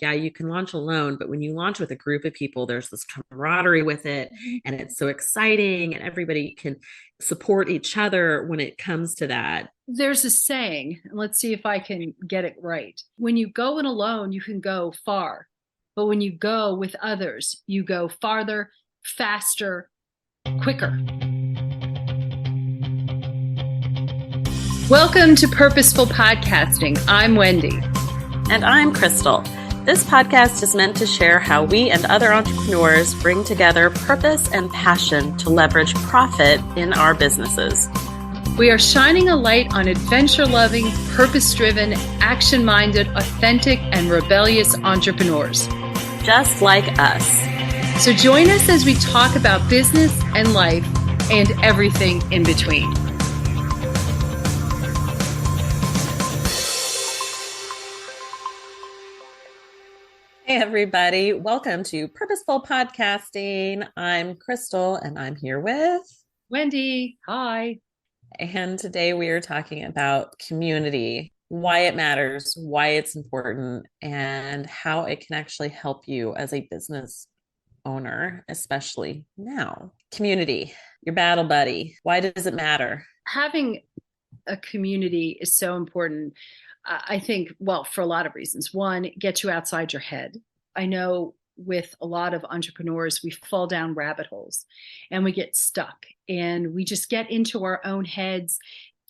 yeah, you can launch alone, but when you launch with a group of people, there's this camaraderie with it, and it's so exciting, and everybody can support each other when it comes to that. There's a saying, and let's see if I can get it right. When you go in alone, you can go far. But when you go with others, you go farther, faster, quicker. Welcome to Purposeful Podcasting. I'm Wendy. And I'm Krystal. This podcast is meant to share how we and other entrepreneurs bring together purpose and passion to leverage profit in our businesses. We are shining a light on adventure-loving, purpose-driven, action-minded, authentic, and rebellious entrepreneurs. Just like us. So join us as we talk about business and life and everything in between. Hey, everybody. Welcome to Purposeful Podcasting. I'm Krystal, and I'm here with Wendy. Hi. And today we are talking about community, why it matters, why it's important, and how it can actually help you as a business owner, especially now. Community, your battle buddy. Why does it matter? Having a community is so important. I think, well, for a lot of reasons. One, it gets you outside your head. I know with a lot of entrepreneurs, we fall down rabbit holes and we get stuck and we just get into our own heads.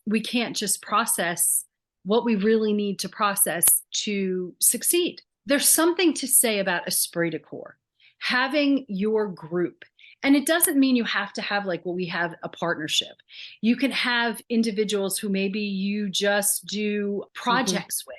We can't just process what we really need to process to succeed. There's something to say about esprit de corps, having your group. And it doesn't mean you have to have like, well, we have a partnership. You can have individuals who maybe you just do projects with,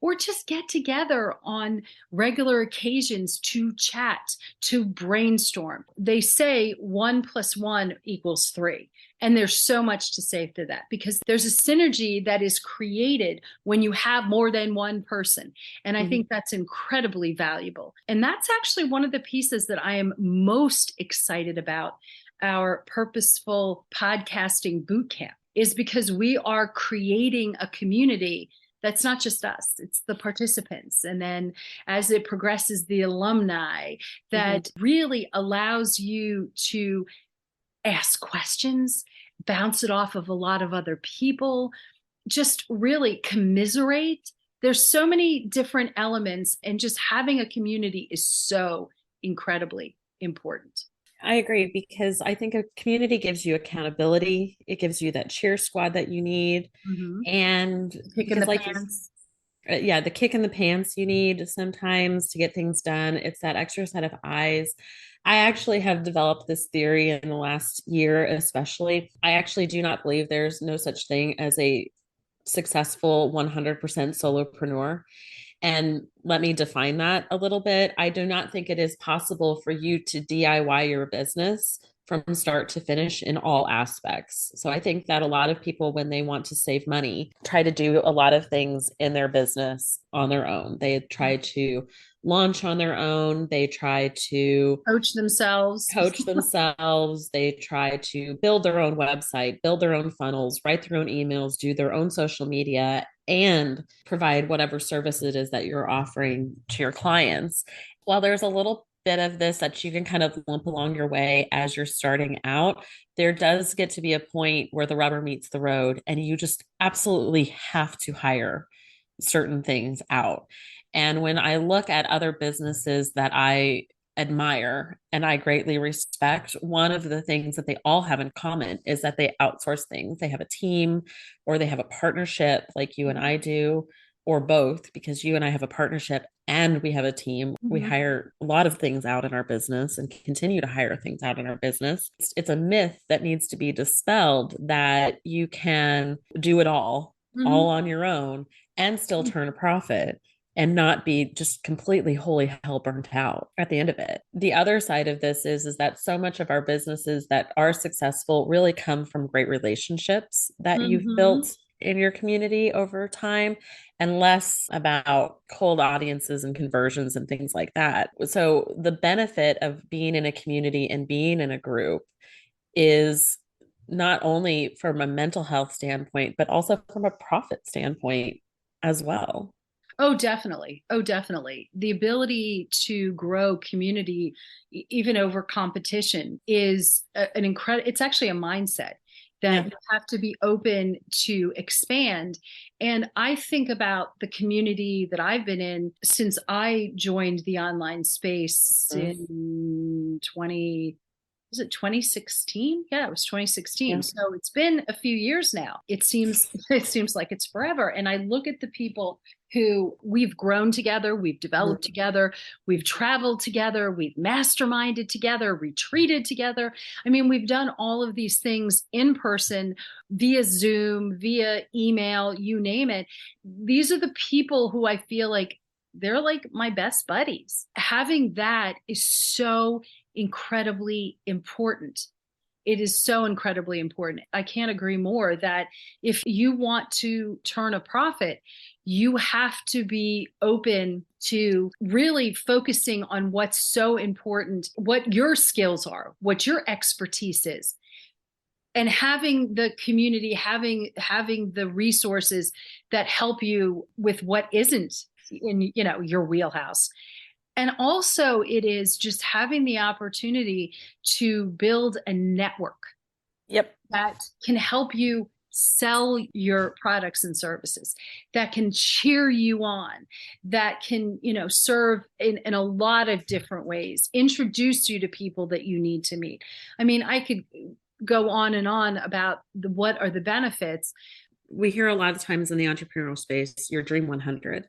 or just get together on regular occasions to chat, to brainstorm. They say 1 + 1 = 3. And there's so much to say to that because there's a synergy that is created when you have more than one person. And I think that's incredibly valuable. And that's actually one of the pieces that I am most excited about our Purposeful Podcasting Bootcamp is because we are creating a community that's not just us, it's the participants. And then as it progresses, the alumni that really allows you to ask questions, bounce it off of a lot of other people, just really commiserate. There's so many different elements, and just having a community is so incredibly important. I agree because I think a community gives you accountability. It gives you that cheer squad that you need. And Kick in the pants. Yeah, the kick in the pants you need sometimes to get things done. It's that extra set of eyes. I actually have developed this theory in the last year, especially. I actually do not believe there's no such thing as a successful 100% solopreneur. And let me define that a little bit. I do not think it is possible for you to DIY your business from start to finish in all aspects. So I think that a lot of people, when they want to save money, try to do a lot of things in their business on their own. They try to launch on their own. They try to coach themselves. They try to build their own website, build their own funnels, write their own emails, do their own social media, and provide whatever service it is that you're offering to your clients. While there's a little bit of this that you can kind of lump along your way as you're starting out, there does get to be a point where the rubber meets the road and you just absolutely have to hire certain things out. And when I look at other businesses that I admire and I greatly respect, one of the things that they all have in common is that they outsource things. They have a team or they have a partnership like you and I do, or both, because you and I have a partnership and we have a team. We hire a lot of things out in our business and continue to hire things out in our business. It's a myth that needs to be dispelled that you can do it all on your own and still turn a profit and not be just completely holy hell burnt out at the end of it. The other side of this is that so much of our businesses that are successful really come from great relationships that you've built in your community over time, and less about cold audiences and conversions and things like that. So the benefit of being in a community and being in a group is not only from a mental health standpoint, but also from a profit standpoint as well. Oh, definitely. Oh, definitely. The ability to grow community, even over competition, is an incredible, it's actually a mindset that Yeah. you have to be open to expand. And I think about the community that I've been in since I joined the online space Mhm. in 20, was it 2016? Yeah, it was 2016. Yeah. So it's been a few years now. It seems like it's forever. And I look at the people who we've grown together, we've Mhm. developed together, we've traveled together, we've masterminded together, retreated together. I mean, we've done all of these things in person, via Zoom, via email, you name it. These are the people who I feel like they're like my best buddies. Having that is so incredibly important. It is so incredibly important. I can't agree more that if you want to turn a profit, you have to be open to really focusing on what's so important, what your skills are, what your expertise is, and having the community, having the resources that help you with what isn't in, your wheelhouse. And also, it is just having the opportunity to build a network Yep. that can help you sell your products and services, that can cheer you on, that can, serve in a lot of different ways, introduce you to people that you need to meet. I mean, I could go on and on about what are the benefits. We hear a lot of times in the entrepreneurial space, your dream 100.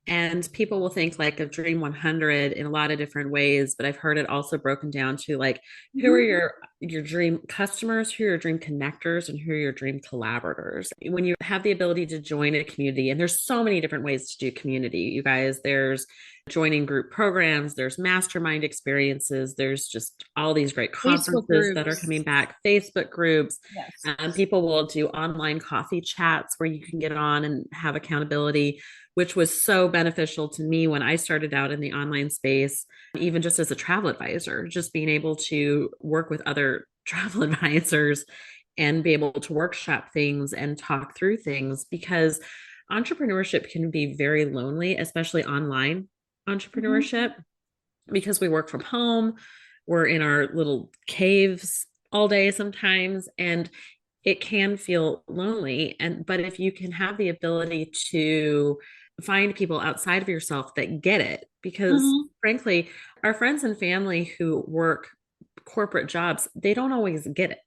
And people will think like of Dream 100 in a lot of different ways, but I've heard it also broken down to like who are Mhm. your dream customers, who are your dream connectors, and who are your dream collaborators. When you have the ability to join a community, and there's so many different ways to do community, you guys, there's joining group programs, there's mastermind experiences, there's just all these great Facebook conferences that are groups. coming back, Facebook groups. Yes. People will do online coffee chats where you can get on and have accountability, which was so beneficial to me when I started out in the online space, even just as a travel advisor, just being able to work with other travel advisors and be able to workshop things and talk through things, because entrepreneurship can be very lonely, especially online Mhm. entrepreneurship, because we work from home, we're in our little caves all day sometimes, and it can feel lonely. And but if you can have the ability to find people outside of yourself that get it, because Mhm. frankly, our friends and family who work corporate jobs, they don't always get it.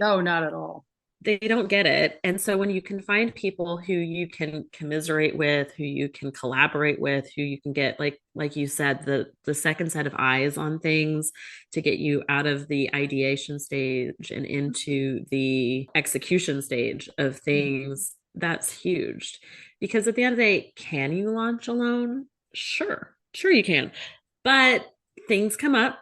No, not at all. They don't get it. And so when you can find people who you can commiserate with, who you can collaborate with, who you can get, like you said, the second set of eyes on things to get you out of the ideation stage and into the execution stage of things, that's huge. Because at the end of the day, can you launch alone? Sure. Sure you can. But things come up,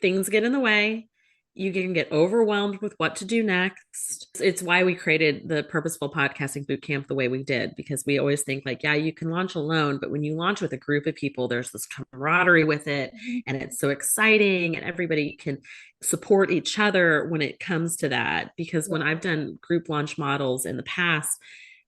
things get in the way. You can get overwhelmed with what to do next. It's why we created the Purposeful Podcasting Bootcamp the way we did, because we always think like, yeah, you can launch alone, but when you launch with a group of people, there's this camaraderie with it, Mhm. and it's so exciting, and everybody can support each other when it comes to that. Because Yeah. when I've done group launch models in the past,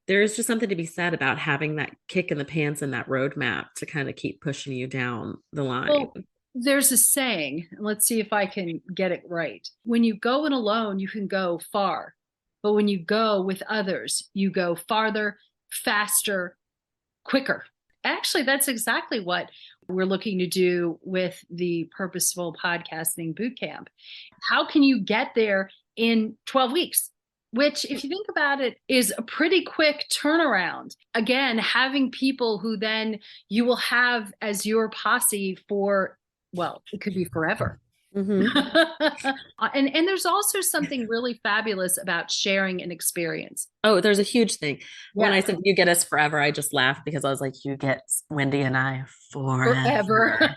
there's just something to be said about having that kick in the pants and that roadmap to kind of keep pushing you down the line. Well, there's a saying, and let's see if I can get it right. When you go in alone, you can go far. But when you go with others, you go farther, faster, quicker. Actually, that's exactly what we're looking to do with the Purposeful Podcasting Bootcamp. How can you get there in 12 weeks? Which, if you think about it, is a pretty quick turnaround. Again, having people who then you will have as your posse for, well, it could be forever. Mm-hmm. And there's also something really fabulous about sharing an experience. Oh, there's a huge thing. When I Yes, said you get us forever, I just laughed because I was like, you get Wendy and I forever. forever.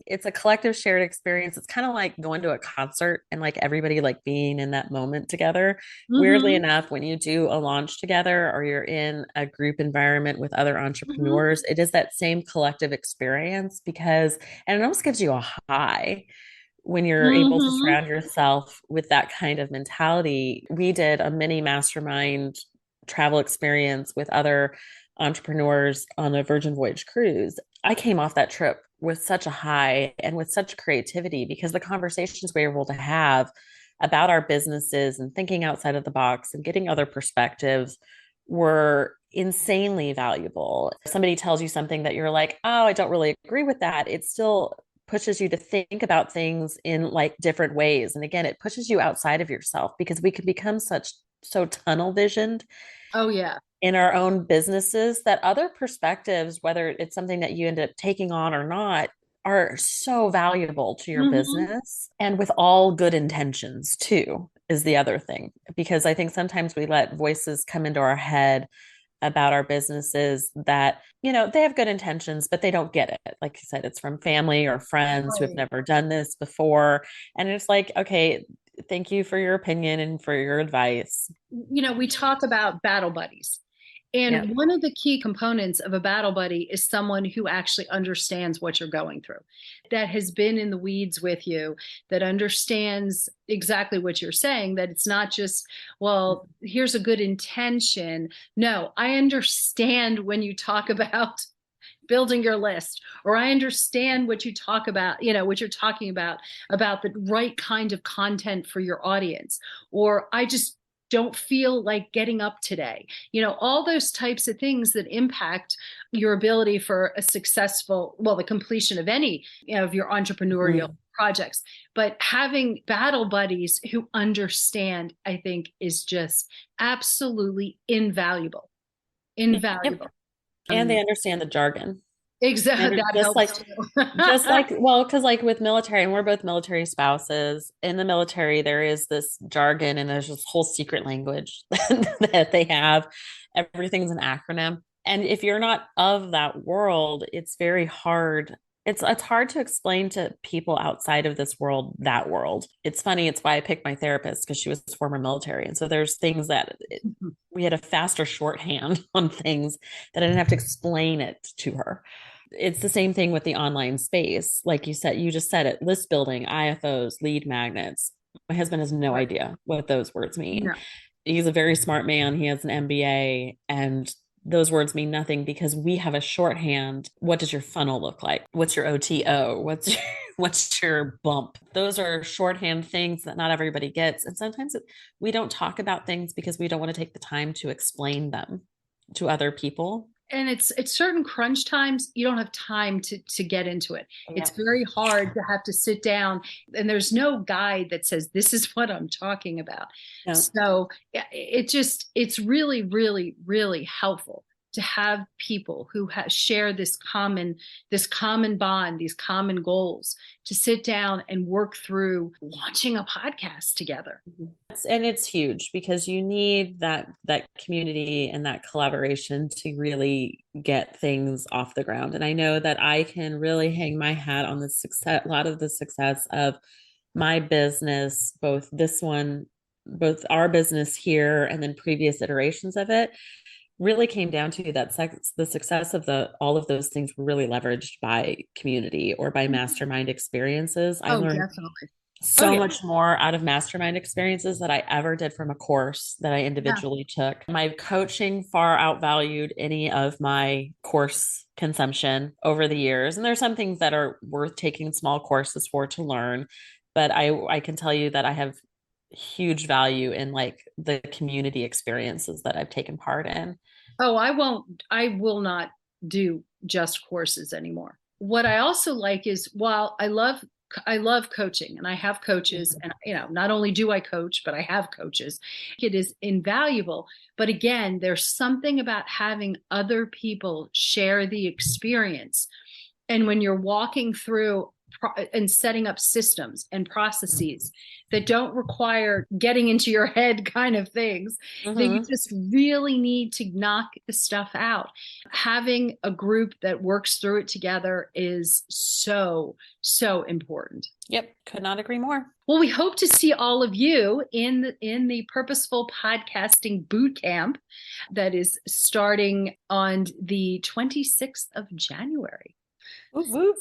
It's a collective shared experience. It's kind of like going to a concert and like everybody like being in that moment together. Weirdly Hmm. enough, when you do a launch together or you're in a group environment with other Hmm. entrepreneurs, it is that same collective experience, because, and it almost gives you a high when you're able to Hmm. surround yourself with that kind of mentality. We did a mini mastermind travel experience with other entrepreneurs on a Virgin Voyage cruise. I came off that trip with such a high and with such creativity because the conversations we were able to have about our businesses and thinking outside of the box and getting other perspectives were insanely valuable. If somebody tells you something that you're like, oh, I don't really agree with that, it still pushes you to think about things in like different ways. And again, it pushes you outside of yourself because we can become so tunnel visioned. Oh, yeah. In our own businesses that other perspectives, whether it's something that you end up taking on or not, are so valuable to your Mm-hmm. business, and with all good intentions too is the other thing, because I think sometimes we let voices come into our head about our businesses that, they have good intentions, but they don't get it. Like you said, it's from family or friends who have Right. never done this before. And it's like, okay, thank you for your opinion and for your advice. We talk about battle buddies. Yeah. And one of the key components of a battle buddy is someone who actually understands what you're going through, that has been in the weeds with you, that understands exactly what you're saying, that it's not just, well, here's a good intention. No, I understand when you talk about building your list, or I understand what you talk about, what you're talking about the right kind of content for your audience, or I just don't feel like getting up today. All those types of things that impact your ability for a successful, well, the completion of any, of your entrepreneurial projects. But having battle buddies who understand, I think, is just absolutely invaluable. Yep. Invaluable. And they understand the jargon. Exactly. And That just helps like, too. just like, well, because like with military, and we're both military spouses, in the military, there is this jargon and there's this whole secret language that they have. Everything's an acronym. And if you're not of that world, it's very hard. It's hard to explain to people outside of this world, that world. It's funny. It's why I picked my therapist, because she was former military. And so there's things that we had a faster shorthand on things that I didn't have to explain it to her. It's the same thing with the online space. Like you just said it, list building, IFOs, lead magnets. My husband has no Right. idea what those words mean. No. He's a very smart man. He has an MBA, and those words mean nothing because we have a shorthand. What does your funnel look like? What's your OTO? What's your bump? Those are shorthand things that not everybody gets. And sometimes we don't talk about things because we don't want to take the time to explain them to other people. And it's certain crunch times you don't have time to get into it. It's Yeah. very hard to have to sit down, and there's no guide that says this is what I'm talking about. Yeah. So it's really, really, really helpful to have people who share this common bond, these common goals, to sit down and work through launching a podcast together. And it's huge because you need that community and that collaboration to really get things off the ground. And I know that I can really hang my hat on the success, a lot of the success of my business, both our business here and then previous iterations of it, really came down to the success of all of those things were really leveraged by community or by mastermind experiences. I Oh, learned definitely. Oh, so yeah. much more out of mastermind experiences that I ever did from a course that I Yeah. individually took. My coaching far outvalued any of my course consumption over the years. And there's some things that are worth taking small courses for to learn. But I can tell you that I have huge value in like the community experiences that I've taken part in. Oh, I will not do just courses anymore. What I also like is, while I love coaching and I have coaches, and not only do I coach, but I have coaches. It is invaluable. But again, there's something about having other people share the experience. And when you're walking through and setting up systems and processes that don't require getting into your head kind of things, that you Mm-hmm. just really need to knock the stuff out. Having a group that works through it together is so, so important. Yep, could not agree more. Well, we hope to see all of you in the Purposeful Podcasting Bootcamp that is starting on the 26th of January. Whoop, whoop.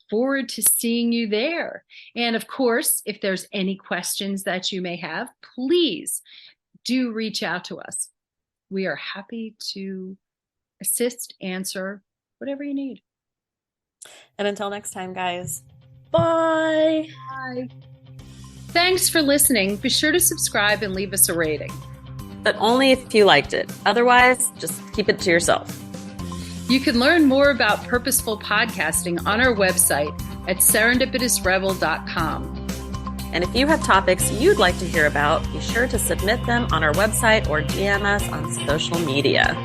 Forward to seeing you there. And of course, if there's any questions that you may have, please do reach out to us. We are happy to assist, answer, whatever you need. And until next time, guys, bye. Bye. Thanks for listening. Be sure to subscribe and leave us a rating. But only if you liked it. Otherwise, just keep it to yourself. You can learn more about Purposeful Podcasting on our website at serendipitousrebel.com. And if you have topics you'd like to hear about, be sure to submit them on our website or DM us on social media.